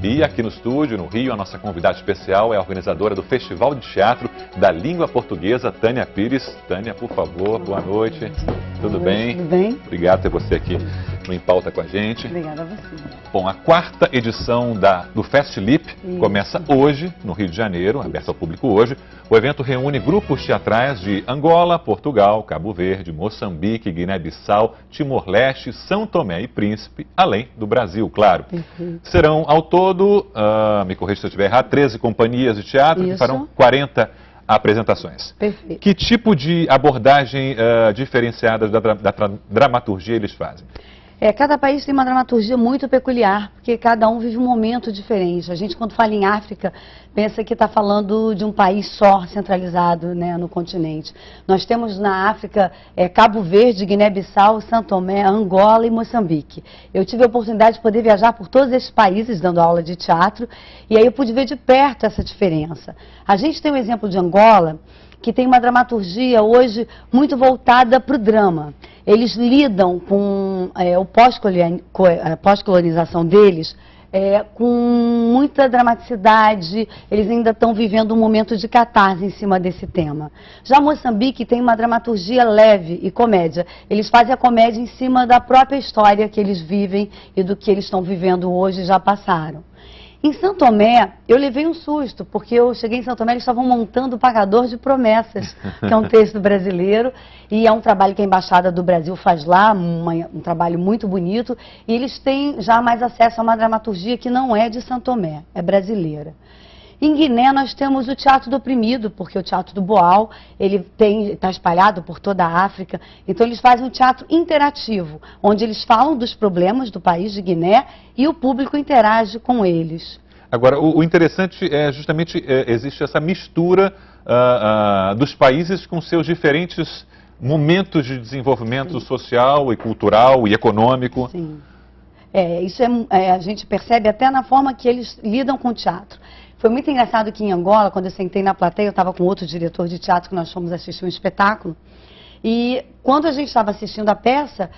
E aqui no estúdio, no Rio, a nossa convidada especial é a organizadora do Festival de Teatro da Língua Portuguesa, Tânia Pires. Tânia, por favor, boa noite. Tudo bem? Tudo bem. Obrigado por ter você aqui no Em Pauta com a gente. Obrigada a você. Bom, a 4ª edição do FestLip começa hoje, no Rio de Janeiro, aberto ao público hoje. O evento reúne grupos teatrais de Angola, Portugal, Cabo Verde, Moçambique, Guiné-Bissau, Timor-Leste, São Tomé e Príncipe, além do Brasil, claro. Serão, ao todo, me corrija se eu estiver errado, 13 companhias de teatro que farão 40 apresentações. Perfeito. Que tipo de abordagem diferenciada da dramaturgia eles fazem? Cada país tem uma dramaturgia muito peculiar, porque cada um vive um momento diferente. A gente, quando fala em África, pensa que está falando de um país só, centralizado, né, no continente. Nós temos na África Cabo Verde, Guiné-Bissau, São Tomé, Angola e Moçambique. Eu tive a oportunidade de poder viajar por todos esses países dando aula de teatro, e aí eu pude ver de perto essa diferença. A gente tem um exemplo de Angola, que tem uma dramaturgia hoje muito voltada para o drama. Eles lidam com a pós-colonização deles com muita dramaticidade, eles ainda estão vivendo um momento de catarse em cima desse tema. Já Moçambique tem uma dramaturgia leve e comédia. Eles fazem a comédia em cima da própria história que eles vivem e do que eles estão vivendo hoje e já passaram. Em São Tomé, eu levei um susto, porque eu cheguei em São Tomé, eles estavam montando o Pagador de Promessas, que é um texto brasileiro, e é um trabalho que a Embaixada do Brasil faz lá, um trabalho muito bonito, e eles têm já mais acesso a uma dramaturgia que não é de São Tomé, é brasileira. Em Guiné nós temos o Teatro do Oprimido, porque o Teatro do Boal, ele está espalhado por toda a África, então eles fazem um teatro interativo, onde eles falam dos problemas do país de Guiné e o público interage com eles. Agora, o interessante é justamente existe essa mistura dos países com seus diferentes momentos de desenvolvimento social e cultural e econômico. Sim. Isso a gente percebe até na forma que eles lidam com o teatro. Foi muito engraçado que em Angola, quando eu sentei na plateia, eu estava com outro diretor de teatro que nós fomos assistir um espetáculo. E quando a gente estava assistindo a peça,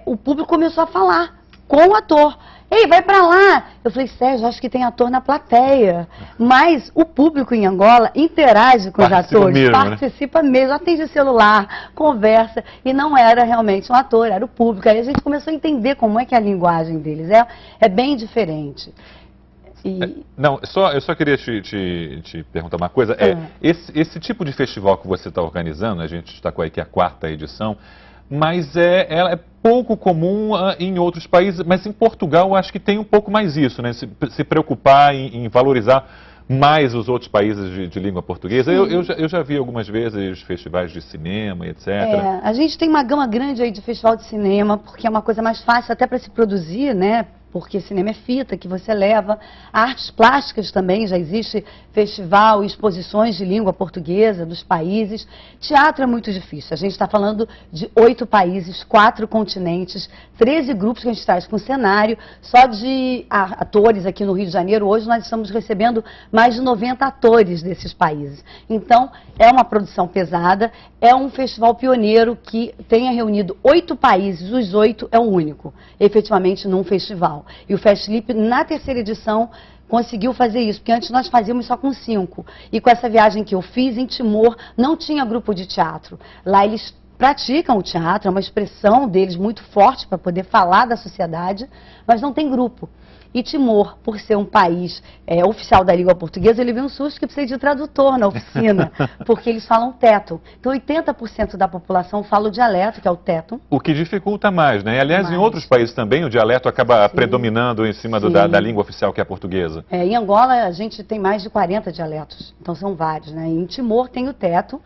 o público começou a falar com o ator. Ei, vai pra lá! Eu falei, Sérgio, acho que tem ator na plateia. Mas o público em Angola interage com os atores, mesmo, participa mesmo, atende celular, conversa, e não era realmente um ator, era o público. Aí a gente começou a entender como é que é a linguagem deles é bem diferente. Não, eu só queria te perguntar uma coisa. Esse tipo de festival que você está organizando, a gente destacou aí que é a 4ª edição, mas ela é pouco comum em outros países, mas em Portugal eu acho que tem um pouco mais isso, né? Se preocupar em valorizar mais os outros países de língua portuguesa. Eu já vi algumas vezes festivais de cinema e etc. A gente tem uma gama grande aí de festival de cinema, porque é uma coisa mais fácil até para se produzir, né? Porque cinema é fita que você leva. Artes plásticas também, já existe festival e exposições de língua portuguesa dos países. Teatro é muito difícil. A gente está falando de 8 países, 4 continentes, 13 grupos que a gente traz com cenário. Só de atores aqui no Rio de Janeiro, hoje nós estamos recebendo mais de 90 atores desses países. Então, é uma produção pesada, é um festival pioneiro que tenha reunido 8 países, os 8 é o único, efetivamente, num festival. E o FestLip, na 3ª edição, conseguiu fazer isso, porque antes nós fazíamos só com 5. E com essa viagem que eu fiz em Timor, não tinha grupo de teatro. Lá eles praticam o teatro, é uma expressão deles muito forte para poder falar da sociedade, mas não tem grupo. E Timor, por ser um país oficial da língua portuguesa, ele viu um susto que precisa de tradutor na oficina, porque eles falam teto. Então 80% da população fala o dialeto, que é o teto. O que dificulta mais, né? Aliás, em outros países também o dialeto acaba predominando em cima da língua oficial, que é a portuguesa. Em Angola a gente tem mais de 40 dialetos, então são vários, né? Em Timor tem o teto.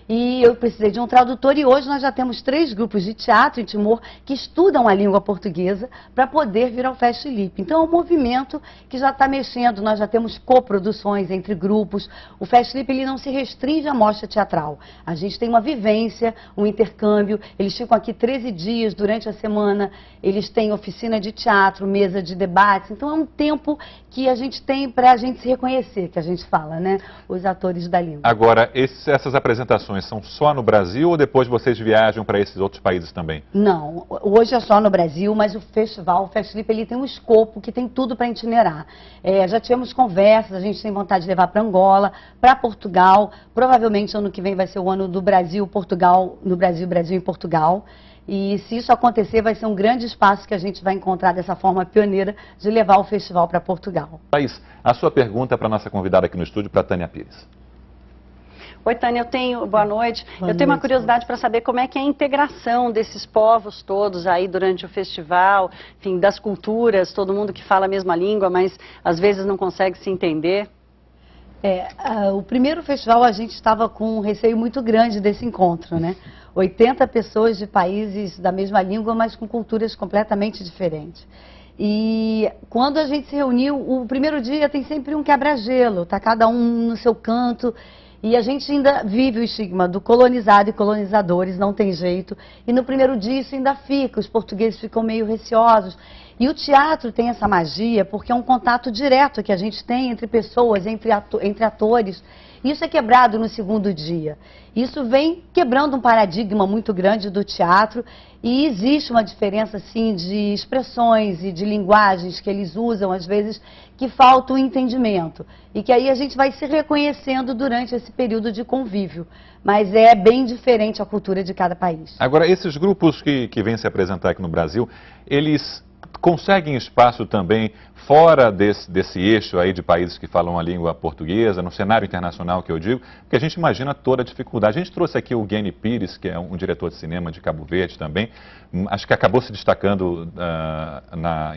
E eu precisei de um tradutor e hoje nós já temos 3 grupos de teatro em Timor que estudam a língua portuguesa para poder vir ao FestLip. Então é um movimento que já está mexendo, nós já temos coproduções entre grupos. O FestLip ele não se restringe à mostra teatral. A gente tem uma vivência, um intercâmbio, eles ficam aqui 13 dias durante a semana, eles têm oficina de teatro, mesa de debates. Então é um tempo que a gente tem para a gente se reconhecer, que a gente fala, né? Os atores da língua. Agora, essas apresentações apresentações são só no Brasil ou depois vocês viajam para esses outros países também? Não, hoje é só no Brasil, mas o festival, o Festlip, ele tem um escopo que tem tudo para itinerar. Já tivemos conversas, a gente tem vontade de levar para Angola, para Portugal, provavelmente ano que vem vai ser o ano do Brasil, Portugal, no Brasil, Brasil em Portugal. E se isso acontecer, vai ser um grande espaço que a gente vai encontrar dessa forma pioneira de levar o festival para Portugal. Thaís, a sua pergunta para a nossa convidada aqui no estúdio, para a Tânia Pires. Oi, Tânia, boa noite. Eu tenho uma curiosidade para saber como é que é a integração desses povos todos aí durante o festival, enfim, das culturas, todo mundo que fala a mesma língua, mas às vezes não consegue se entender. O primeiro festival a gente estava com um receio muito grande desse encontro, né? 80 pessoas de países da mesma língua, mas com culturas completamente diferentes. E quando a gente se reuniu, o primeiro dia tem sempre um quebra-gelo, tá cada um no seu canto. E a gente ainda vive o estigma do colonizado e colonizadores, não tem jeito. E no primeiro dia isso ainda fica, os portugueses ficam meio receosos. E o teatro tem essa magia porque é um contato direto que a gente tem entre pessoas, entre atores. Isso é quebrado no segundo dia. Isso vem quebrando um paradigma muito grande do teatro e existe uma diferença, assim, de expressões e de linguagens que eles usam, às vezes, que falta o entendimento. E que aí a gente vai se reconhecendo durante esse período de convívio. Mas é bem diferente a cultura de cada país. Agora, esses grupos que vêm se apresentar aqui no Brasil, eles conseguem espaço também fora desse eixo aí de países que falam a língua portuguesa, no cenário internacional que eu digo, porque a gente imagina toda a dificuldade. A gente trouxe aqui o Gueni Pires, que é um diretor de cinema de Cabo Verde também, acho que acabou se destacando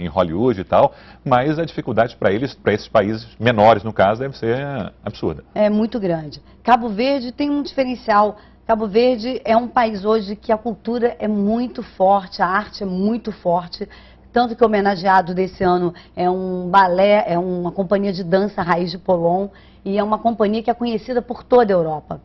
em Hollywood e tal, mas a dificuldade para esses países menores, no caso, deve ser absurda. É muito grande. Cabo Verde tem um diferencial. Cabo Verde é um país hoje que a cultura é muito forte, a arte é muito forte. Tanto que o homenageado desse ano é um balé, é uma companhia de dança Raiz de Polon, e é uma companhia que é conhecida por toda a Europa.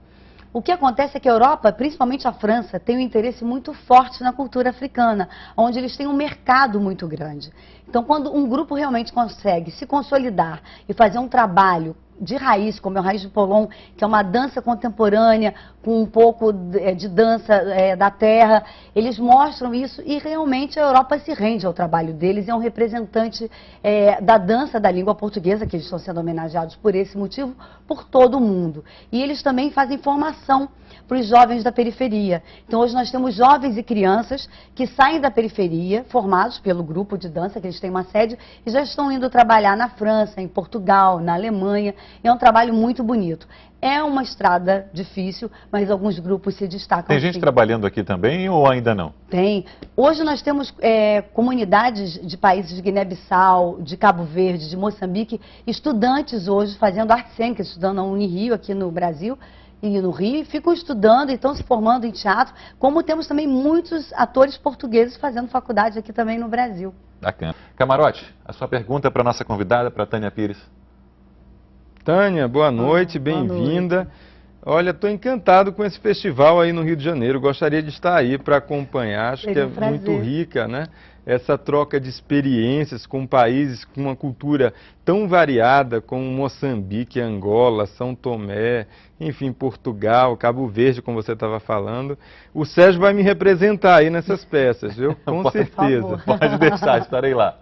O que acontece é que a Europa, principalmente a França, tem um interesse muito forte na cultura africana, onde eles têm um mercado muito grande. Então, quando um grupo realmente consegue se consolidar e fazer um trabalho de raiz, como é o Raiz de Polon, que é uma dança contemporânea com um pouco de dança da terra, eles mostram isso e realmente a Europa se rende ao trabalho deles, é um representante da dança da língua portuguesa, que eles estão sendo homenageados por esse motivo, por todo o mundo. E eles também fazem formação para os jovens da periferia. Então hoje nós temos jovens e crianças que saem da periferia, formados pelo grupo de dança, que eles têm uma sede, e já estão indo trabalhar na França, em Portugal, na Alemanha. É um trabalho muito bonito. É uma estrada difícil, mas alguns grupos se destacam. Tem gente trabalhando aqui também ou ainda não? Tem. Hoje nós temos comunidades de países de Guiné-Bissau, de Cabo Verde, de Moçambique, estudantes hoje fazendo arte cênica, estudando na Unirio aqui no Brasil e no Rio, e ficam estudando e estão se formando em teatro, como temos também muitos atores portugueses fazendo faculdade aqui também no Brasil. Bacana. Camarote, a sua pergunta para a nossa convidada, para a Tânia Pires. Tânia, boa noite, bem-vinda. Olha, estou encantado com esse festival aí no Rio de Janeiro. Gostaria de estar aí para acompanhar. Acho que é muito rica, né? Essa troca de experiências com países com uma cultura tão variada como Moçambique, Angola, São Tomé, enfim, Portugal, Cabo Verde, como você estava falando. O Sérgio vai me representar aí nessas peças, viu? Com certeza. Pode deixar, estarei lá.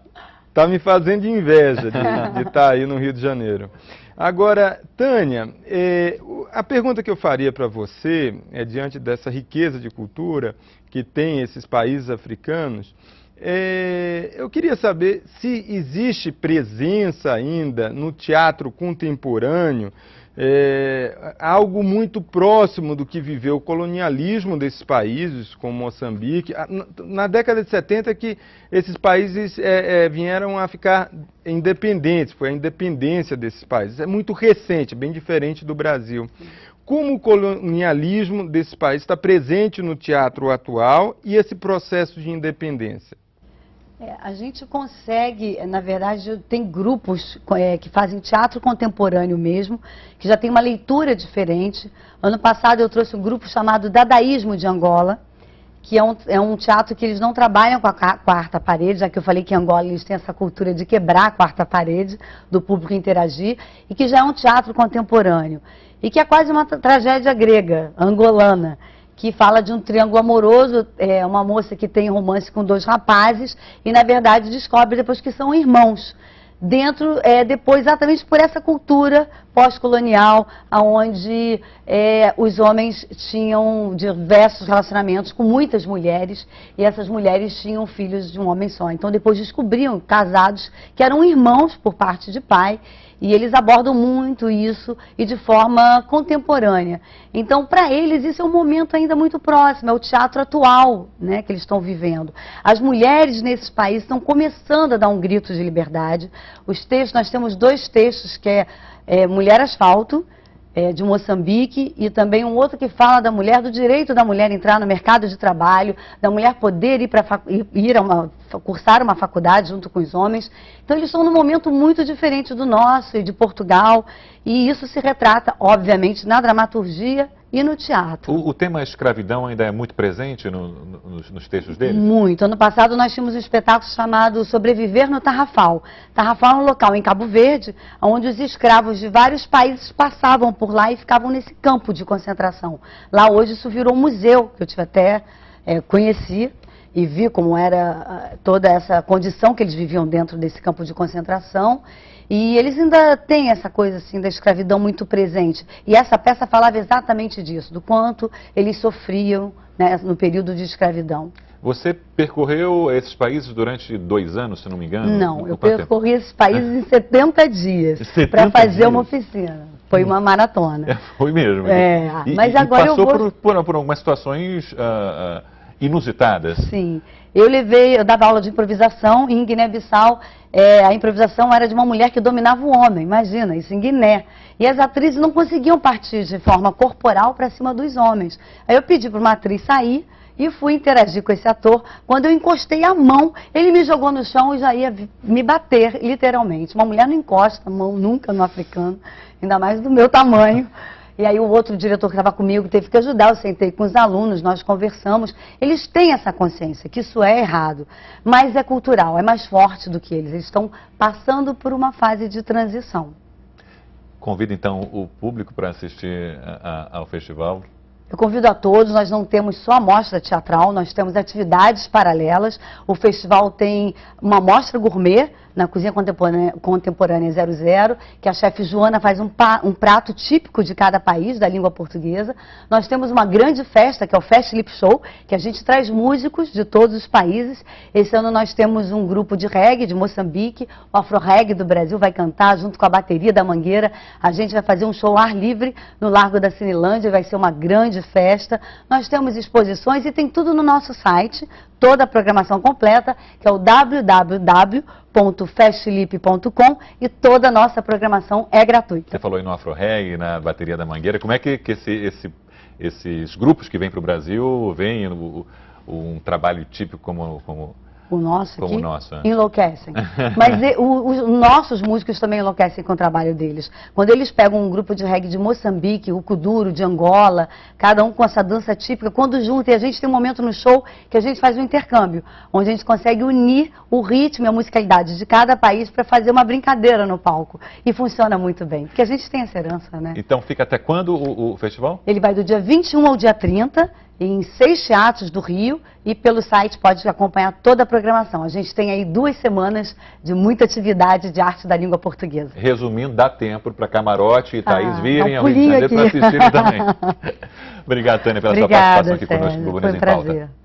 Está me fazendo inveja de estar aí no Rio de Janeiro. Agora, Tânia, a pergunta que eu faria para você, diante dessa riqueza de cultura que tem esses países africanos, eu queria saber se existe presença ainda no teatro contemporâneo, algo muito próximo do que viveu o colonialismo desses países, como Moçambique. Na década de 70 que esses países vieram a ficar independentes, foi a independência desses países. É muito recente, bem diferente do Brasil. Como o colonialismo desses países está presente no teatro atual e esse processo de independência? A gente consegue, na verdade, tem grupos que fazem teatro contemporâneo mesmo, que já tem uma leitura diferente. Ano passado eu trouxe um grupo chamado Dadaísmo de Angola, que é um teatro que eles não trabalham com a quarta parede, já que eu falei que em Angola eles têm essa cultura de quebrar a quarta parede, do público interagir, e que já é um teatro contemporâneo. E que é quase uma tragédia grega, angolana, que fala de um triângulo amoroso, uma moça que tem romance com 2 rapazes, e na verdade descobre depois que são irmãos. Depois exatamente por essa cultura pós-colonial, onde os homens tinham diversos relacionamentos com muitas mulheres, e essas mulheres tinham filhos de um homem só. Então depois descobriam casados que eram irmãos por parte de pai, e eles abordam muito isso e de forma contemporânea. Então, para eles, isso é um momento ainda muito próximo, é o teatro atual, né, que eles estão vivendo. As mulheres nesses países estão começando a dar um grito de liberdade. Os textos, nós temos 2 textos, que é Mulher Asfalto, de Moçambique, e também um outro que fala da mulher, do direito da mulher entrar no mercado de trabalho, da mulher poder cursar uma faculdade junto com os homens. Então eles estão num momento muito diferente do nosso e de Portugal, e isso se retrata, obviamente, na dramaturgia e no teatro. O tema escravidão ainda é muito presente nos textos deles? Muito. Ano passado nós tínhamos um espetáculo chamado Sobreviver no Tarrafal. Tarrafal é um local em Cabo Verde, onde os escravos de vários países passavam por lá e ficavam nesse campo de concentração. Lá hoje isso virou um museu, que eu conheci e vi como era toda essa condição que eles viviam dentro desse campo de concentração. E eles ainda têm essa coisa assim da escravidão muito presente. E essa peça falava exatamente disso, do quanto eles sofriam, né, no período de escravidão. Você percorreu esses países durante 2 anos, se não me engano? Não, eu percorri esses países em 70 dias para fazer uma oficina. Foi uma maratona. Foi mesmo. Mas agora passou por algumas situações inusitadas. Sim. Eu dava aula de improvisação e em Guiné-Bissau a improvisação era de uma mulher que dominava o homem, imagina, isso em Guiné. E as atrizes não conseguiam partir de forma corporal para cima dos homens. Aí eu pedi para uma atriz sair e fui interagir com esse ator. Quando eu encostei a mão, ele me jogou no chão e já ia me bater, literalmente. Uma mulher não encosta a mão nunca no africano, ainda mais do meu tamanho. E aí o outro diretor que estava comigo teve que ajudar, eu sentei com os alunos, nós conversamos. Eles têm essa consciência que isso é errado, mas é cultural, é mais forte do que eles. Eles estão passando por uma fase de transição. Convido então o público para assistir ao festival. Eu convido a todos, nós não temos só a mostra teatral, nós temos atividades paralelas. O festival tem uma mostra gourmet na Cozinha Contemporânea 00, que a chefe Joana faz um prato típico de cada país da língua portuguesa. Nós temos uma grande festa, que é o Fest Lip Show, que a gente traz músicos de todos os países. Esse ano nós temos um grupo de reggae de Moçambique, o Afro Reggae do Brasil vai cantar junto com a bateria da Mangueira. A gente vai fazer um show ao ar livre no Largo da Cinelândia, vai ser uma grande festa. Nós temos exposições e tem tudo no nosso site, toda a programação completa, que é o www.festlip.com, e toda a nossa programação é gratuita. Você falou aí no Afro Reggae, na bateria da Mangueira. Como é que esses grupos que vêm para o Brasil veem um trabalho típico como o nosso aqui, nosso, enlouquecem. Mas os nossos músicos também enlouquecem com o trabalho deles. Quando eles pegam um grupo de reggae de Moçambique, o Kuduro, de Angola, cada um com essa dança típica, quando juntam, e a gente tem um momento no show que a gente faz um intercâmbio, onde a gente consegue unir o ritmo e a musicalidade de cada país para fazer uma brincadeira no palco. E funciona muito bem, porque a gente tem essa herança, né? Então fica até quando o festival? Ele vai do dia 21 ao dia 30, em 6 teatros do Rio, e pelo site pode acompanhar toda a programação. A gente tem aí 2 semanas de muita atividade de arte da língua portuguesa. Resumindo, dá tempo para Camarote e Thaís virem ao Rio de Janeiro para assistirem também. Obrigado, Tânia, pela sua participação aqui conosco no Bonito em Pauta.